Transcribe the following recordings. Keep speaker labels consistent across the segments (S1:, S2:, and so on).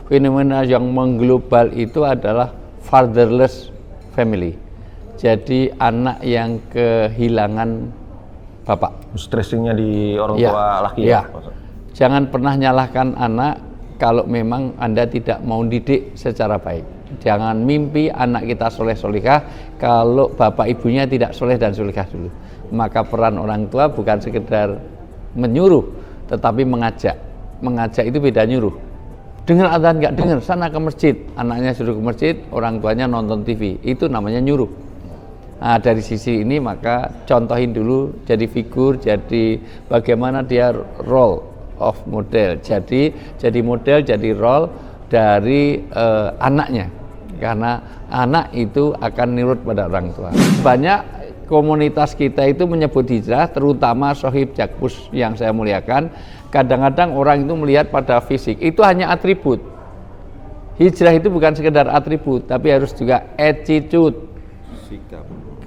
S1: fenomena yang mengglobal itu adalah fatherless family. Jadi anak yang kehilangan bapak.
S2: Stressingnya di orang tua laki ya?
S1: Jangan pernah nyalahkan anak kalau memang Anda tidak mau didik secara baik. Jangan mimpi anak kita soleh-solehah kalau bapak ibunya tidak soleh dan solehah dulu. Maka peran orang tua bukan sekedar menyuruh, tetapi mengajak. Mengajak itu beda nyuruh. Dengar adzan nggak dengar, sana ke masjid. Anaknya suruh ke masjid, orang tuanya nonton TV. Itu namanya nyuruh. Nah, dari sisi ini maka contohin dulu jadi figur, jadi bagaimana dia role of model. Jadi model, jadi role dari anaknya. Karena anak itu akan nurut pada orang tua. Banyak komunitas kita itu menyebut hijrah, terutama Sohib Jakpus yang saya muliakan. Kadang-kadang orang itu melihat pada fisik, itu hanya atribut. Hijrah itu bukan sekedar atribut, tapi harus juga attitude,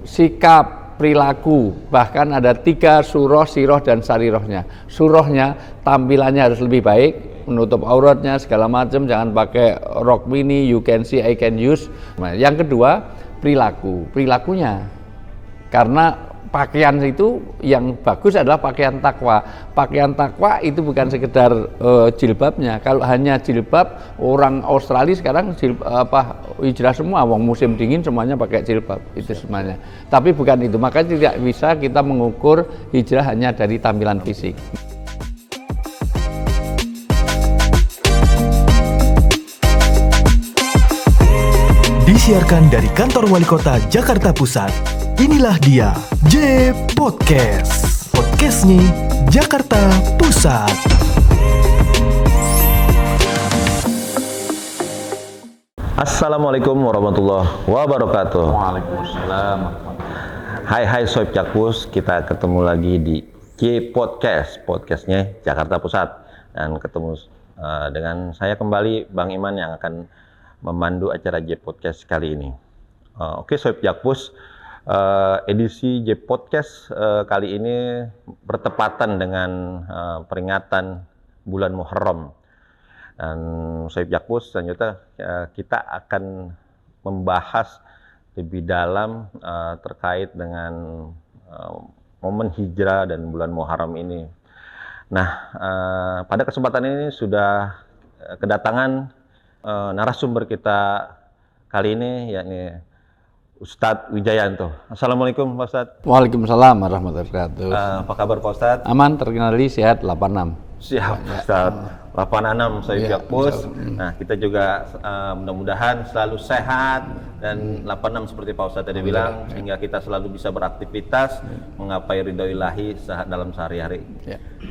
S1: sikap, perilaku. Bahkan ada 3 surah, siroh, dan sarirohnya. Surahnya tampilannya harus lebih baik, menutup auratnya segala macam, jangan pakai rok mini, you can see, I can use. Nah, yang kedua, perilakunya. Karena pakaian itu yang bagus adalah pakaian takwa. Pakaian takwa itu bukan sekedar jilbabnya. Kalau hanya jilbab, orang Australia sekarang hijrah semua, wong musim dingin semuanya pakai jilbab, itu semuanya. Tapi bukan itu, maka tidak bisa kita mengukur hijrah hanya dari tampilan fisik.
S3: Disiarkan dari Kantor Wali Kota Jakarta Pusat. Inilah dia, J Podcast. Podcastnya Jakarta Pusat.
S2: Assalamualaikum warahmatullahi wabarakatuh.
S1: Waalaikumsalam.
S2: Hai Sohib Jakpus, kita ketemu lagi di J Podcast, podcastnya Jakarta Pusat. Dan ketemu dengan saya kembali, Bang Iman, yang akan memandu acara J Podcast kali ini. Oke Sohib Jakpus, edisi J Podcast kali ini bertepatan dengan peringatan bulan Muharram. Dan Sohib Jakpus, selanjutnya kita akan membahas lebih dalam terkait dengan momen hijrah dan bulan Muharram ini. Nah, pada kesempatan ini sudah kedatangan narasumber kita kali ini, yakni Ustadz Wijayanto. Assalamualaikum Pak Ustadz.
S1: Waalaikumsalam warahmatullahi wabarakatuh.
S2: Apa kabar Pak Ustadz?
S1: Aman, terkenali, sehat, 86.
S2: Siap Ustadz. 86 Sohib Jakpus. Nah, kita juga mudah-mudahan selalu sehat dan 86 seperti Pak Ustadz tadi bilang, sehingga kita selalu bisa beraktivitas menggapai ridho ilahi dalam sehari-hari.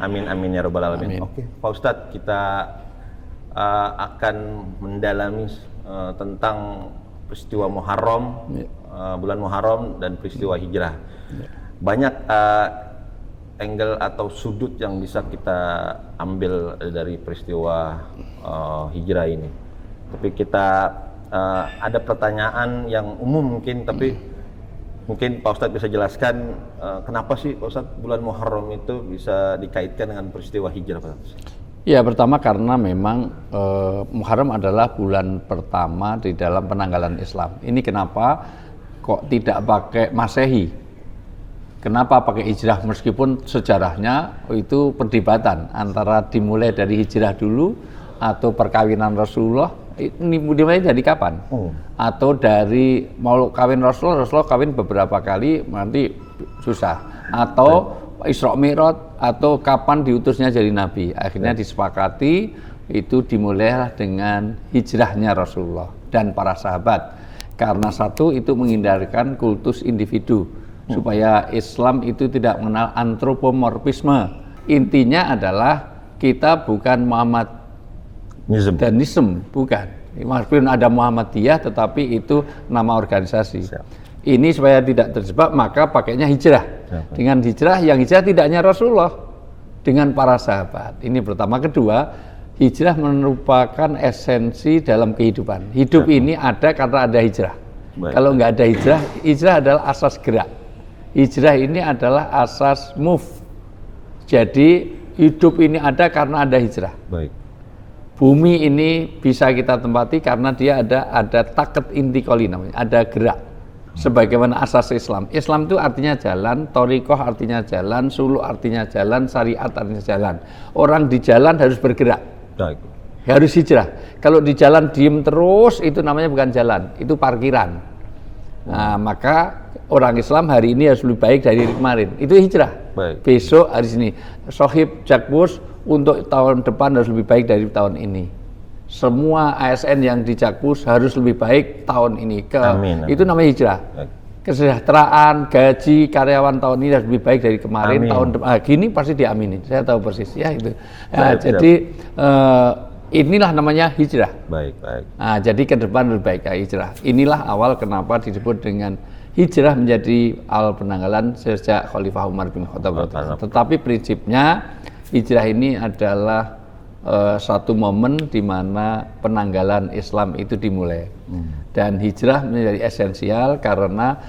S2: Amin amin ya rabbal alamin. Oke, Pak Ustadz, kita akan mendalami tentang peristiwa Muharram, bulan Muharram dan peristiwa hijrah. Banyak angle atau sudut yang bisa kita ambil dari peristiwa hijrah ini. Tapi kita ada pertanyaan yang umum mungkin, tapi mungkin Pak Ustadz bisa jelaskan kenapa sih Pak Ustadz bulan Muharram itu bisa dikaitkan dengan peristiwa hijrah, Pak Ustadz?
S1: Ya, pertama karena memang Muharram adalah bulan pertama di dalam penanggalan Islam. Ini kenapa kok tidak pakai Masehi? Kenapa pakai hijrah? Meskipun sejarahnya itu perdebatan antara dimulai dari hijrah dulu atau perkawinan Rasulullah. Ini dimulai dari kapan? Atau dari mau kawin Rasulullah kawin beberapa kali nanti susah. Atau Isra Mi'raj, atau kapan diutusnya jadi nabi. Akhirnya disepakati itu dimulailah dengan hijrahnya Rasulullah dan para sahabat. Karena satu, itu menghindarkan kultus individu, supaya Islam itu tidak mengenal antropomorfisme. Intinya adalah kita bukan Muhammadanism, bukan. Meskipun ada Muhammadiyah, tetapi itu nama organisasi. Ini supaya tidak terjebak, maka pakainya hijrah. Dengan hijrah, yang hijrah tidak hanya Rasulullah, dengan para sahabat. Ini pertama. Kedua, hijrah merupakan esensi dalam kehidupan. Hidup ini ada karena ada hijrah. Kalau nggak ada hijrah, hijrah adalah asas gerak. Hijrah ini adalah asas move. Jadi hidup ini ada karena ada hijrah. Bumi ini bisa kita tempati karena dia ada taket intikoli namanya, ada gerak. Sebagaimana asas Islam. Islam itu artinya jalan, thoriqoh artinya jalan, suluk artinya jalan, syariat artinya jalan. Orang di jalan harus bergerak.
S2: Baik.
S1: Harus hijrah. Kalau di jalan diem terus itu namanya bukan jalan, itu parkiran. Nah, maka orang Islam hari ini harus lebih baik dari kemarin. Itu hijrah.
S2: Baik.
S1: Besok hari ini. Sohib Jakpus untuk tahun depan harus lebih baik dari tahun ini. Semua ASN yang di Jakpus harus lebih baik tahun ini.
S2: Amin.
S1: Itu namanya hijrah.
S2: Baik.
S1: Kesejahteraan, gaji karyawan tahun ini harus lebih baik dari kemarin.
S2: Amin.
S1: Tahun depan gini pasti diaminin. Saya tahu persis ya itu.
S2: Siap.
S1: Jadi inilah namanya hijrah.
S2: Baik.
S1: Nah, jadi ke depan lebih baik hijrah. Inilah awal kenapa disebut dengan hijrah menjadi awal penanggalan sejak Khalifah Umar bin Khattab. Tetapi prinsipnya hijrah ini adalah satu momen di mana penanggalan Islam itu dimulai. Dan hijrah menjadi esensial karena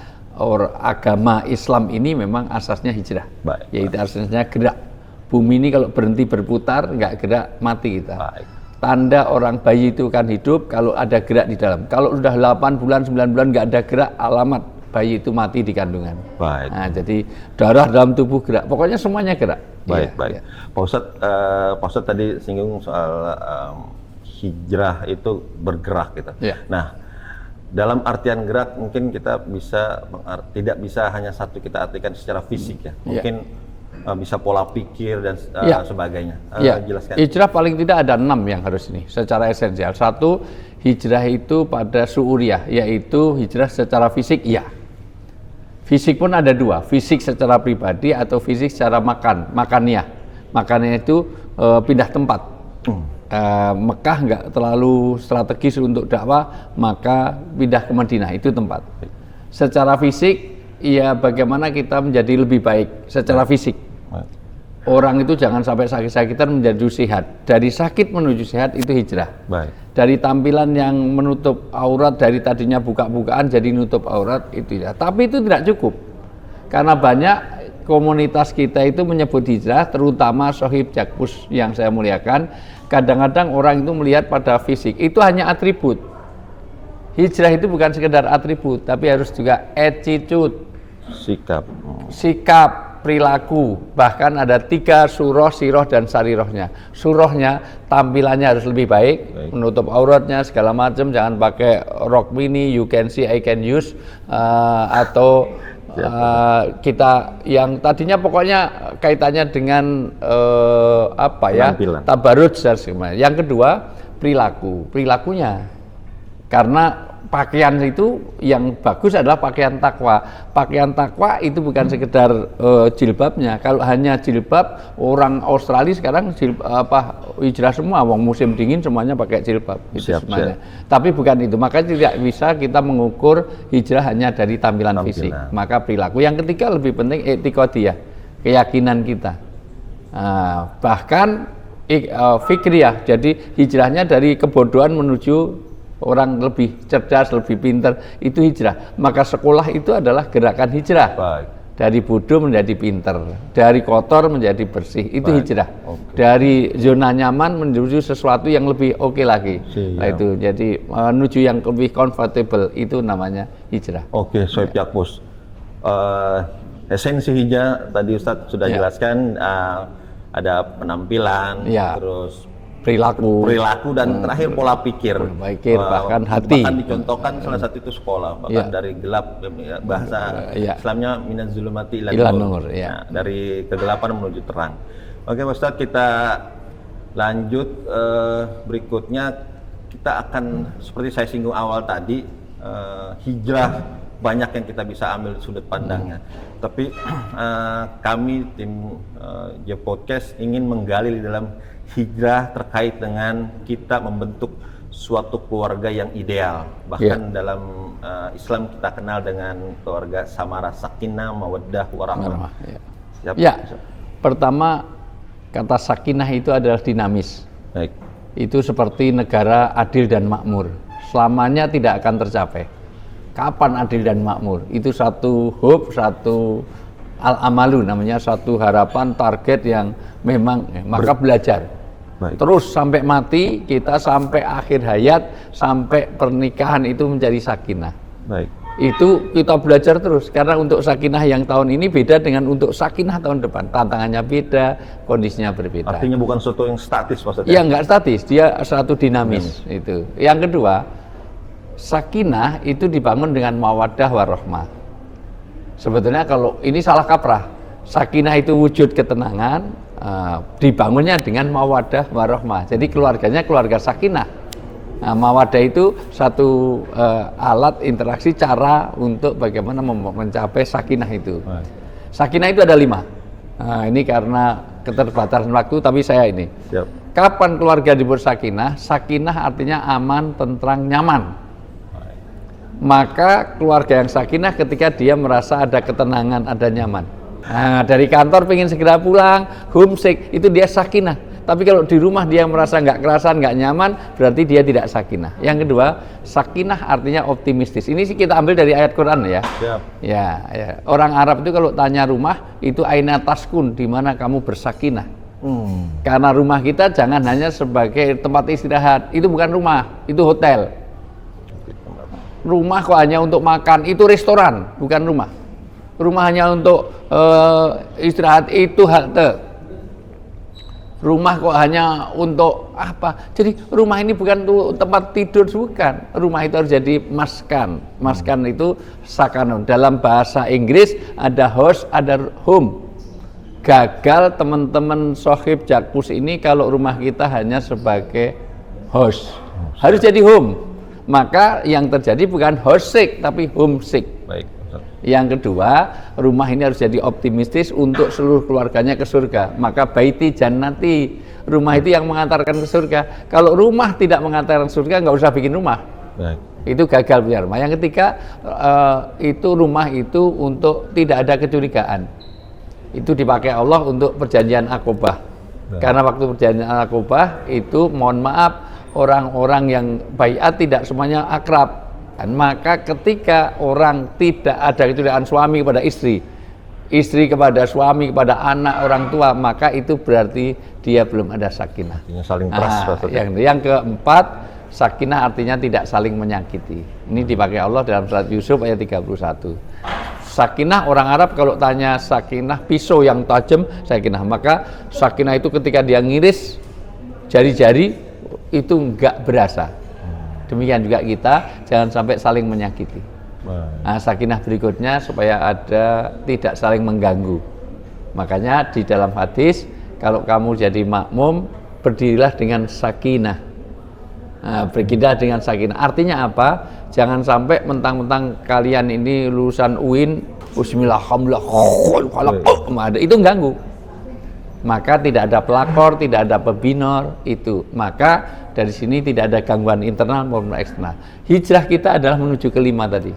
S1: agama Islam ini memang asasnya hijrah.
S2: Baik.
S1: Yaitu asasnya gerak. Bumi ini kalau berhenti berputar, nggak gerak, mati kita.
S2: Baik.
S1: Tanda orang bayi itu kan hidup kalau ada gerak di dalam. Kalau sudah 8 bulan, 9 bulan nggak ada gerak, alamat bayi itu mati di kandungan.
S2: Baik.
S1: Nah, jadi darah dalam tubuh gerak. Pokoknya semuanya gerak.
S2: Baik.
S1: Iya.
S2: Pak Ustadz tadi singgung soal hijrah itu bergerak gitu.
S1: Iya.
S2: Nah, dalam artian gerak mungkin kita bisa tidak bisa hanya satu kita artikan secara fisik ya. Mungkin bisa pola pikir dan sebagainya. Jelaskan.
S1: Hijrah paling tidak ada 6 yang harus ini secara esensial. Satu, hijrah itu pada su'uriyah, yaitu hijrah secara fisik, iya. Fisik pun ada 2, fisik secara pribadi atau fisik secara makannya. Makannya itu pindah tempat. Mekah nggak terlalu strategis untuk dakwah, maka pindah ke Madinah, itu tempat. Secara fisik, ya bagaimana kita menjadi lebih baik secara fisik. Orang itu jangan sampai sakit-sakitan menjadi sehat. Dari sakit menuju sehat itu hijrah.
S2: Baik.
S1: Dari tampilan yang menutup aurat, dari tadinya buka-bukaan jadi nutup aurat, itu ya. Tapi itu tidak cukup. Karena banyak komunitas kita itu menyebut hijrah, terutama Sohib Jakpus yang saya muliakan. Kadang-kadang orang itu melihat pada fisik, itu hanya atribut. Hijrah itu bukan sekedar atribut, tapi harus juga attitude. Sikap, perilaku, bahkan ada 3 surah, siroh, dan sarirohnya. Surahnya tampilannya harus lebih baik, menutup auratnya segala macam, jangan pakai rok mini, you can see, I can use, atau kita yang tadinya pokoknya kaitannya dengan tabarruj dan sebagainya. Yang kedua, perilakunya. Karena pakaian itu yang bagus adalah pakaian takwa. Pakaian takwa itu bukan sekedar jilbabnya. Kalau hanya jilbab, orang Australia sekarang hijrah semua, wong musim dingin semuanya pakai jilbab. Itu semuanya. Tapi bukan itu. Maka tidak bisa kita mengukur hijrah hanya dari tampilan fisik. Maka perilaku. Yang ketiga lebih penting etikadiyah, keyakinan kita. Bahkan fikriyah. Jadi hijrahnya dari kebodohan menuju orang lebih cerdas, lebih pintar, itu hijrah. Maka sekolah itu adalah gerakan hijrah.
S2: Baik.
S1: Dari bodoh menjadi pintar, dari kotor menjadi bersih, itu hijrah. Dari zona nyaman menuju sesuatu yang lebih oke lagi. Nah, itu jadi menuju yang lebih comfortable, itu namanya hijrah.
S2: Oke, Sohib Jakpus. Esensi hijrah tadi Ustadz sudah jelaskan, ada penampilan, terus
S1: perilaku
S2: dan terakhir pola pikir,
S1: bahkan hati.
S2: Bahkan dicontohkan salah satu itu sekolah, bahkan dari gelap, bahasa Islamnya minaz zulumati ilan nur. Nah, dari kegelapan menuju terang. Oke, Ustadz, kita lanjut berikutnya. Kita akan seperti saya singgung awal tadi, hijrah banyak yang kita bisa ambil sudut pandangnya. Tapi kami tim Podcast ingin menggali di dalam hijrah terkait dengan kita membentuk suatu keluarga yang ideal. Bahkan dalam Islam kita kenal dengan keluarga samara, sakinah, mawaddah, warahmah.
S1: Pertama, kata sakinah itu adalah dinamis.
S2: Baik.
S1: Itu seperti negara adil dan makmur. Selamanya tidak akan tercapai. Kapan adil dan makmur? Itu satu hope, satu al-amalu, namanya satu harapan, target yang memang, maka belajar.
S2: Baik.
S1: Terus sampai mati, kita sampai akhir hayat, sampai pernikahan itu menjadi sakinah.
S2: Baik.
S1: Itu kita belajar terus, karena untuk sakinah yang tahun ini beda dengan untuk sakinah tahun depan. Tantangannya beda, kondisinya berbeda.
S2: Artinya bukan sesuatu yang statis maksudnya?
S1: Iya, nggak statis, dia satu dinamis. Itu. Yang kedua, sakinah itu dibangun dengan mawaddah warahmah. Sebetulnya kalau ini salah kaprah, sakinah itu wujud ketenangan, dibangunnya dengan mawaddah warahmah. Jadi keluarganya keluarga sakinah. Nah, mawaddah itu satu alat interaksi cara untuk bagaimana mencapai sakinah itu. Sakinah itu ada 5. Nah, ini karena keterbatasan waktu, tapi saya ini.
S2: Siap.
S1: Kapan keluarga dibuat sakinah? Sakinah artinya aman, tentram, nyaman. Maka keluarga yang sakinah ketika dia merasa ada ketenangan, ada nyaman. Nah, dari kantor pengen segera pulang, homesick, itu dia sakinah. Tapi kalau di rumah dia merasa nggak kerasan, nggak nyaman, berarti dia tidak sakinah. Yang kedua, sakinah artinya optimistis. Ini sih kita ambil dari ayat Quran ya.
S2: Siap.
S1: Ya. Orang Arab itu kalau tanya rumah, itu aina taskun, di mana kamu bersakinah. Karena rumah kita jangan hanya sebagai tempat istirahat. Itu bukan rumah, itu hotel. Rumah kok hanya untuk makan, itu restoran, bukan rumah. Rumah hanya untuk istirahat, itu halte. Rumah kok hanya untuk apa? Jadi rumah ini bukan untuk tempat tidur, bukan. Rumah itu harus jadi maskan. Maskan itu sakanun. Dalam bahasa Inggris ada house, ada home. Gagal teman-teman sohib Jakpus ini kalau rumah kita hanya sebagai house. Harus jadi home. Maka yang terjadi bukan homesick, tapi homesick.
S2: Baik.
S1: Yang kedua, rumah ini harus jadi optimistis untuk seluruh keluarganya ke surga. Maka baiti jannati, rumah itu yang mengantarkan ke surga. Kalau rumah tidak mengantarkan ke surga, nggak usah bikin rumah.
S2: Baik.
S1: Itu gagal punya rumah. Yang ketiga, itu rumah itu untuk tidak ada kecurigaan. Itu dipakai Allah untuk perjanjian Aqobah. Karena waktu perjanjian Aqobah itu, mohon maaf, orang-orang yang baiat tidak semuanya akrab. Dan maka ketika orang tidak ada kecurigaan suami kepada istri, istri kepada suami, kepada anak, orang tua, maka itu berarti dia belum ada sakinah.
S2: Artinya saling trust.
S1: Yang keempat, sakinah artinya tidak saling menyakiti. Ini dipakai Allah dalam surat Yusuf ayat 31. Sakinah, orang Arab kalau tanya sakinah, pisau yang tajam, sakinah. Maka sakinah itu ketika dia ngiris jari-jari itu enggak berasa. Demikian juga kita, jangan sampai saling menyakiti. Nah, sakinah berikutnya supaya ada tidak saling mengganggu. Makanya di dalam hadis, kalau kamu jadi makmum, berdirilah dengan sakinah. Nah, berdirilah dengan sakinah. Artinya apa? Jangan sampai mentang-mentang kalian ini lulusan UIN, bismillahirrahmanirrahim, itu mengganggu. Maka tidak ada pelakor, tidak ada pebinor, itu. Maka dari sini tidak ada gangguan internal maupun eksternal. Hijrah kita adalah menuju kelima tadi.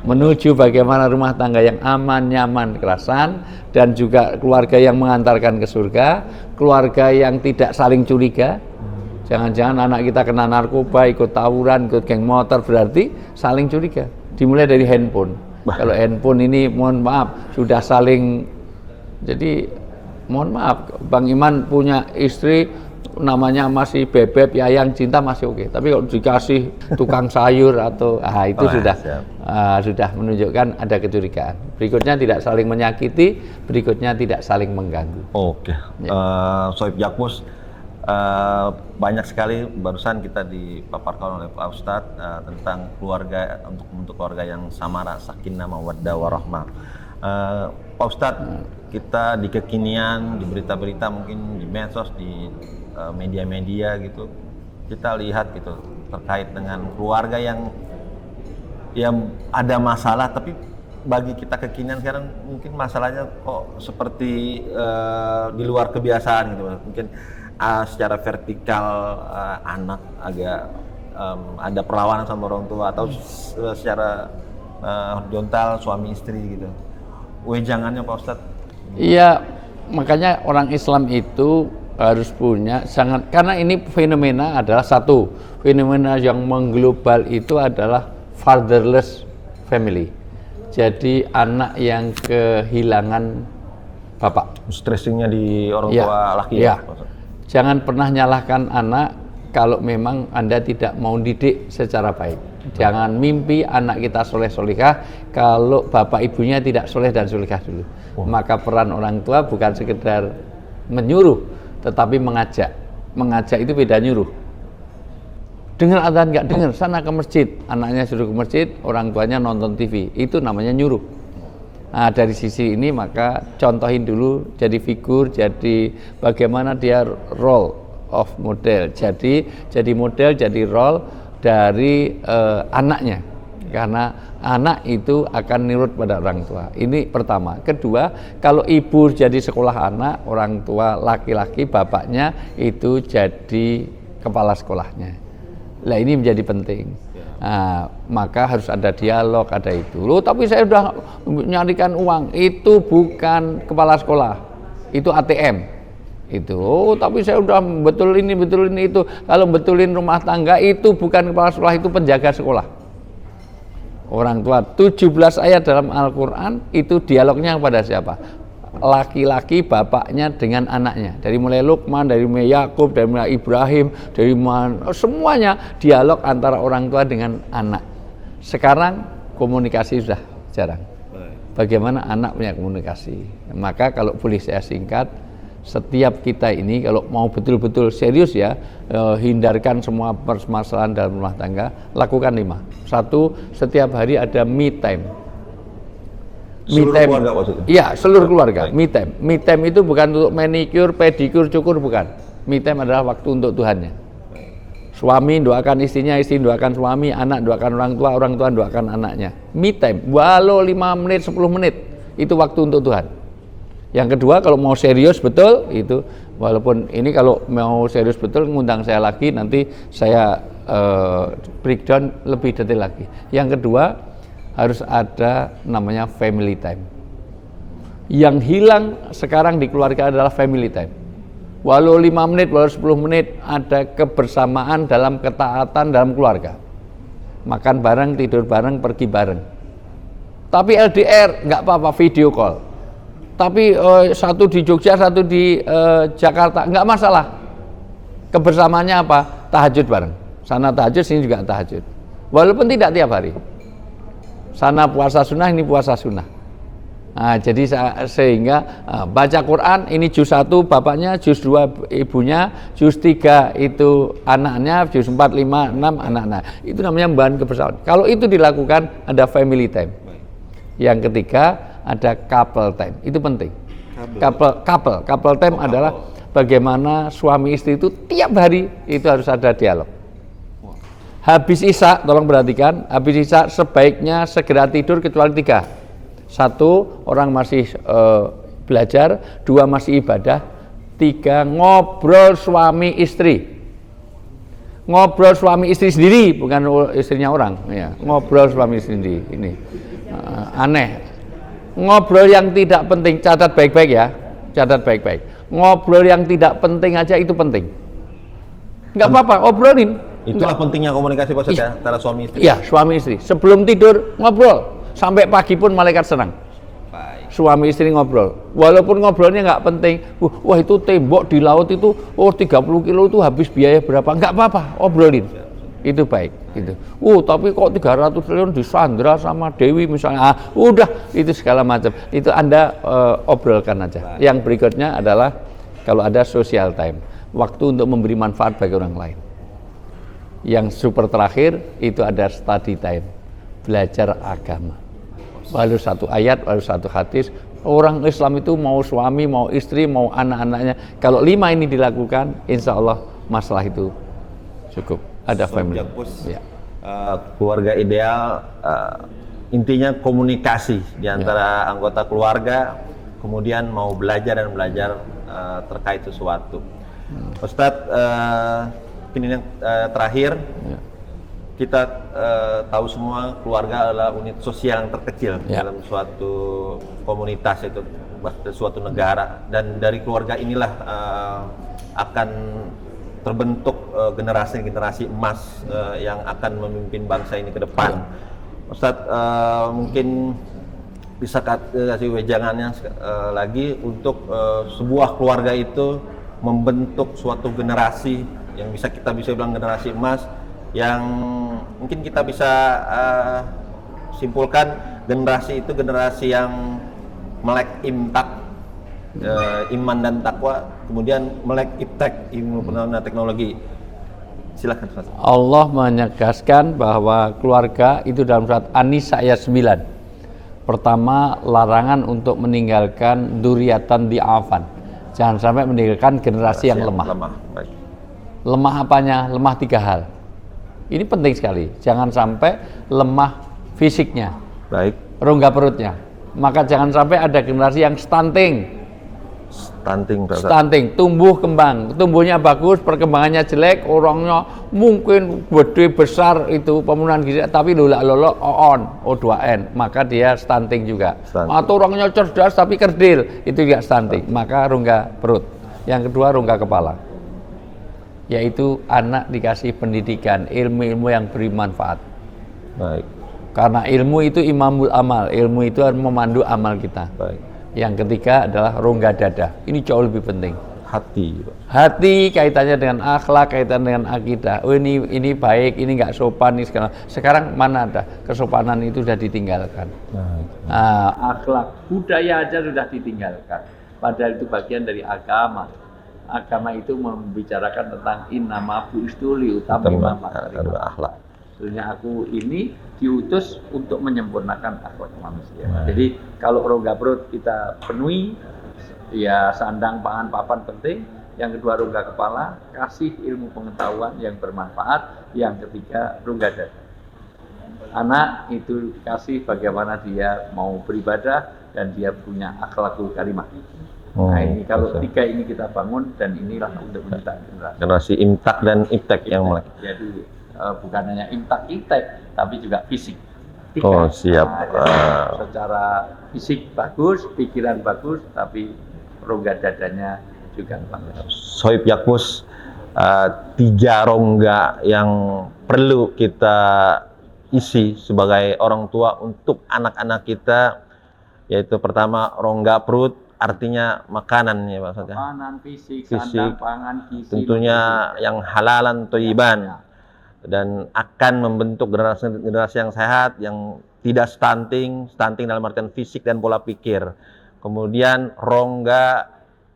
S1: Menuju bagaimana rumah tangga yang aman, nyaman, kerasan, dan juga keluarga yang mengantarkan ke surga, keluarga yang tidak saling curiga. Jangan-jangan anak kita kena narkoba, ikut tawuran, ikut geng motor, berarti saling curiga. Dimulai dari handphone. Kalau handphone ini, mohon maaf, sudah saling, jadi mohon maaf, Bang Iman punya istri namanya masih bebek, yayang, cinta masih oke. Tapi kalau dikasih tukang sayur atau itu sudah menunjukkan ada kecurigaan. Berikutnya tidak saling menyakiti, berikutnya tidak saling mengganggu.
S2: Oke. Sohib Jakpus, banyak sekali barusan kita dipaparkan oleh Pak Ustadz tentang keluarga, untuk membentuk keluarga yang samara, sakinah, mawaddah, warahmah. Pak Ustadz, kita di kekinian, di berita-berita, mungkin di medsos, di media-media gitu, kita lihat gitu terkait dengan keluarga yang ada masalah, tapi bagi kita kekinian sekarang mungkin masalahnya kok seperti di luar kebiasaan gitu. Mungkin secara vertikal anak agak ada perlawanan sama orang tua, atau secara horizontal suami istri gitu. Wejangannya Pak Ustadz?
S1: Iya, makanya orang Islam itu harus punya karena ini fenomena adalah satu, fenomena yang mengglobal itu adalah fatherless family. Jadi anak yang kehilangan bapak.
S2: Stressingnya di orang tua laki ya?
S1: Jangan pernah nyalahkan anak kalau memang Anda tidak mau didik secara baik. Jangan mimpi anak kita soleh solihah kalau bapak ibunya tidak soleh dan solihah dulu. Maka peran orang tua bukan sekedar menyuruh, tetapi mengajak. Mengajak itu beda nyuruh. Dengar adzan nggak dengar, sana ke masjid. Anaknya suruh ke masjid, orang tuanya nonton TV. Itu namanya nyuruh. Nah, dari sisi ini maka contohin dulu jadi figur, jadi bagaimana dia role of model. Jadi model, jadi role dari anaknya. Karena anak itu akan nurut pada orang tua. Ini pertama. Kedua, kalau ibu jadi sekolah anak, orang tua laki-laki bapaknya itu jadi kepala sekolahnya. Nah, ini menjadi penting. Nah, maka harus ada dialog, ada itu. Loh, tapi saya sudah nyarikan uang. Itu bukan kepala sekolah, itu ATM. Itu, oh, tapi saya sudah betul ini itu. Kalau betulin rumah tangga itu bukan kepala sekolah, itu penjaga sekolah. Orang tua 17 ayat dalam Al-Quran itu dialognya kepada siapa? Laki-laki bapaknya dengan anaknya, dari mulai Luqman, dari mulai Yakub, dari mulai Ibrahim, dari semuanya dialog antara orang tua dengan anak. Sekarang komunikasi sudah jarang. Bagaimana anak punya komunikasi? Maka kalau boleh saya singkat, setiap kita ini kalau mau betul-betul serius ya, hindarkan semua permasalahan dalam rumah tangga, lakukan 5. 1, setiap hari ada me time.
S2: Seluruh keluarga maksudnya?
S1: Iya, seluruh keluarga. Me time. Me time itu bukan untuk manicure, pedicure, cukur, bukan. Me time adalah waktu untuk Tuhannya. Suami doakan istrinya, istri doakan suami, anak doakan orang tua doakan anaknya. Me time, walau 5 menit, 10 menit, itu waktu untuk Tuhan. Yang kedua, kalau mau serius betul, itu walaupun ini kalau mau serius betul, ngundang saya lagi, nanti saya breakdown lebih detail lagi. Yang kedua, harus ada namanya family time. Yang hilang sekarang di keluarga adalah family time. Walau 5 menit, walau 10 menit, ada kebersamaan dalam ketaatan dalam keluarga. Makan bareng, tidur bareng, pergi bareng. Tapi LDR nggak apa-apa, video call. Tapi satu di Jogja, satu di Jakarta, nggak masalah. Kebersamaannya apa? Tahajud bareng. Sana tahajud, sini juga tahajud. Walaupun tidak tiap hari. Sana puasa sunnah, ini puasa sunnah. Nah, jadi sehingga baca Quran, ini juz 1 bapaknya, juz 2 ibunya, juz 3 itu anaknya, juz 4, 5, 6 anak-anak. Itu namanya membangun kebersamaan. Kalau itu dilakukan, ada family time. Yang ketiga, ada couple time. Itu penting. Couple time adalah bagaimana suami istri itu tiap hari itu harus ada dialog. Habis Isya, tolong perhatikan, habis Isya sebaiknya segera tidur kecuali 3. 1, orang masih belajar, 2 masih ibadah, 3 ngobrol suami istri. Ngobrol suami istri sendiri, bukan istrinya orang, ya. Ngobrol suami istri sendiri, ini aneh. Ngobrol yang tidak penting, catat baik-baik ya, catat baik-baik. Ngobrol yang tidak penting aja itu penting. Nggak apa-apa, obrolin.
S2: Itulah pentingnya komunikasi Pak Ustadz ya, antara suami istri.
S1: Iya, suami istri. Sebelum tidur ngobrol, sampai pagi pun malaikat senang. Suami istri ngobrol. Walaupun ngobrolnya nggak penting, wah itu tembok di laut itu, 30 kilo itu habis biaya berapa? Nggak apa-apa, obrolin. Itu baik. Gitu. Tapi kok 300 triliun disandra sama Dewi misalnya. Udah, itu segala macam. Itu Anda obrolkan aja. Yang berikutnya adalah kalau ada social time, waktu untuk memberi manfaat bagi orang lain. Yang super terakhir itu ada study time, belajar agama. Walau 1 ayat, walau 1 hadis. Orang Islam itu mau suami, mau istri, mau anak-anaknya. Kalau 5 ini dilakukan, insya Allah masalah itu cukup. Ada family. Ya.
S2: Keluarga ideal, intinya komunikasi di antara anggota keluarga, kemudian mau belajar dan belajar terkait sesuatu. Ustadz, ini yang terakhir, kita tahu semua keluarga adalah unit sosial yang terkecil dalam suatu komunitas itu, suatu negara, dan dari keluarga inilah akan terbentuk generasi-generasi emas yang akan memimpin bangsa ini ke depan. Ustadz, mungkin bisa kasih wejangannya lagi untuk sebuah keluarga itu membentuk suatu generasi yang bisa bilang generasi emas, yang mungkin kita bisa simpulkan generasi itu generasi yang melek imtak, iman dan takwa, kemudian melek iptek, ilmu pengetahuan dan teknologi. Silakan Ustaz.
S1: Allah menegaskan bahwa keluarga itu dalam surat An-Nisa ayat 9. Pertama, larangan untuk meninggalkan dzurriatan di'afan. Jangan sampai meninggalkan generasi yang lemah.
S2: Baik.
S1: Lemah apanya? Lemah 3 hal. Ini penting sekali. Jangan sampai lemah fisiknya,
S2: Baik.
S1: rongga perutnya. Maka jangan sampai ada generasi yang stunting. Stunting, tumbuh kembang, tumbuhnya bagus, perkembangannya jelek, orangnya mungkin gede besar itu pemenuhan gizi, tapi lolak-lolok O2N, maka dia stunting juga. Atau orangnya cerdas tapi kerdil, itu juga stunting, maka rongga perut. Yang kedua rongga kepala, yaitu anak dikasih pendidikan, ilmu-ilmu yang beri manfaat.
S2: Baik.
S1: Karena ilmu itu imamul amal, ilmu itu memandu amal kita.
S2: Baik.
S1: Yang ketiga adalah rongga dada. Ini jauh lebih penting.
S2: Hati.
S1: Hati kaitannya dengan akhlak, kaitan dengan akidah. Oh ini baik, ini nggak sopan, ini segala. Sekarang mana ada kesopanan itu sudah ditinggalkan. Nah, akhlak, budaya aja sudah ditinggalkan. Padahal itu bagian dari agama. Agama itu membicarakan tentang innama bu'istu liutammima
S2: akhlak.
S1: Sebenarnya aku ini diutus untuk menyempurnakan akhlak manusia. Jadi kalau rongga perut kita penuhi, ya sandang, pangan, papan penting. Yang kedua rongga kepala, kasih ilmu pengetahuan yang bermanfaat. Yang ketiga rongga dada. Anak itu dikasih bagaimana dia mau beribadah dan dia punya akhlakul karimah. Nah ini kalau tiga ini kita bangun, dan inilah untuk mencetak
S2: generasi imtak dan iptek yang mulai.
S1: Jadi bukan hanya imtak-iptek, tapi juga fisik.
S2: Siap.
S1: Secara fisik bagus, pikiran bagus, tapi rongga dadanya juga bagus.
S2: Sohib Yakbus, 3 rongga yang perlu kita isi sebagai orang tua untuk anak-anak kita, yaitu pertama rongga perut, artinya makanan ya Pak Ustaz.
S1: Makanan, fisik, sandang, pangan, gizi.
S2: Tentunya yang halalan thayyiban. Dan akan membentuk generasi yang sehat, yang tidak stunting dalam artian fisik dan pola pikir. Kemudian rongga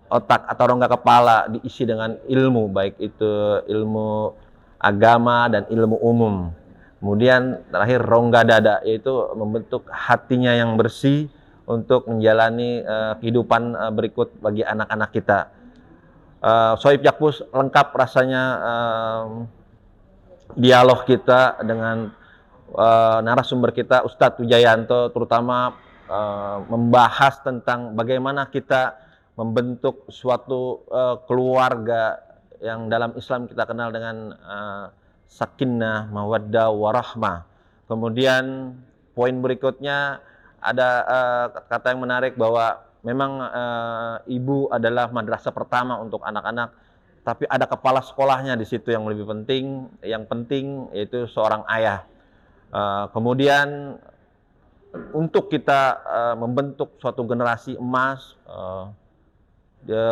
S2: otak atau rongga kepala diisi dengan ilmu, baik itu ilmu agama dan ilmu umum. Kemudian terakhir rongga dada, yaitu membentuk hatinya yang bersih untuk menjalani kehidupan berikut bagi anak-anak kita. Sohib Yakbus, lengkap rasanya dialog kita dengan narasumber kita Ustadz Wijayanto, terutama membahas tentang bagaimana kita membentuk suatu keluarga yang dalam Islam kita kenal dengan sakinah, mawaddah, warahmah. Kemudian poin berikutnya ada kata yang menarik bahwa memang ibu adalah madrasah pertama untuk anak-anak. Tapi ada kepala sekolahnya di situ yang lebih penting. Yang penting yaitu seorang ayah. Kemudian untuk kita membentuk suatu generasi emas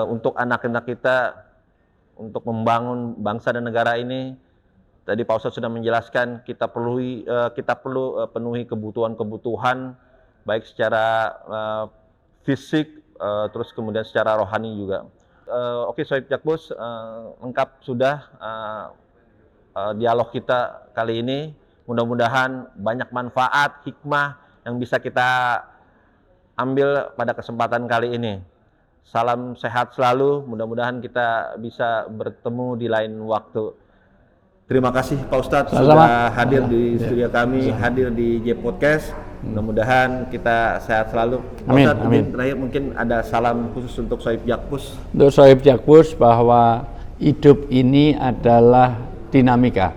S2: untuk anak-anak kita, untuk membangun bangsa dan negara ini. Tadi Pak Ustadz sudah menjelaskan kita perlu penuhi kebutuhan-kebutuhan baik secara fisik, terus kemudian secara rohani juga. Oke, Sohib Yakbus, lengkap sudah dialog kita kali ini. Mudah-mudahan banyak manfaat, hikmah yang bisa kita ambil pada kesempatan kali ini. Salam sehat selalu, mudah-mudahan kita bisa bertemu di lain waktu. Terima kasih Pak Ustadz sudah hadir di studio kami, hadir di J Podcast. Mudah-mudahan kita sehat selalu.
S1: Amin,
S2: Ustadz,
S1: amin.
S2: Terakhir mungkin ada salam khusus untuk Sohib Yakbus.
S1: Untuk Sohib Yakbus, bahwa hidup ini adalah dinamika.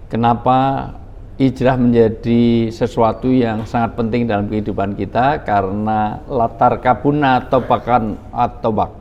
S1: Kenapa hijrah menjadi sesuatu yang sangat penting dalam kehidupan kita? Karena latar kabuna tobakan atobak.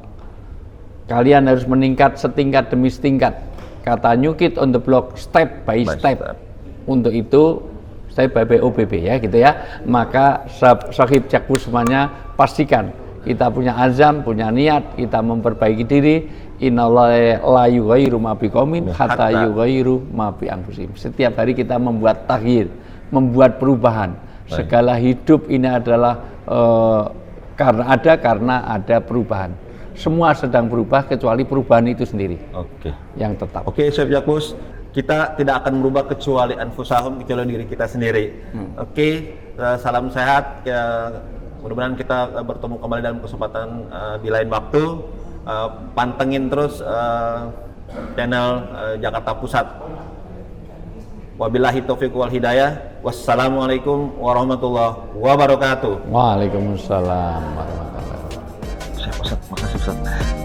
S1: Kalian harus meningkat setingkat demi setingkat. Kata new kid on the block, step by step. Untuk itu step by OBB ya gitu ya. Maka Sohib Yakbus semuanya pastikan kita punya azam, punya niat, kita memperbaiki diri, Innallaha la yughayyiru ma biqaumin hatta
S2: Hatta.
S1: yughayyiru ma bi anfusihim. Setiap hari kita membuat taghyir, membuat perubahan. Segala hidup ini adalah karena ada perubahan. Semua sedang berubah kecuali perubahan itu sendiri
S2: Oke.
S1: yang tetap.
S2: Oke, Chef Jakpus, kita tidak akan berubah kecuali anfusahum, kecuali diri kita sendiri. Oke, salam sehat. Mudah-mudahan kita bertemu kembali dalam kesempatan di lain waktu. Pantengin terus channel Jakarta Pusat. Wabillahi taufiq wal hidayah. Wassalamualaikum warahmatullahi wabarakatuh.
S1: Waalaikumsalam warahmatullahi wabarakatuh.
S2: Ustaz, makasih Ustaz.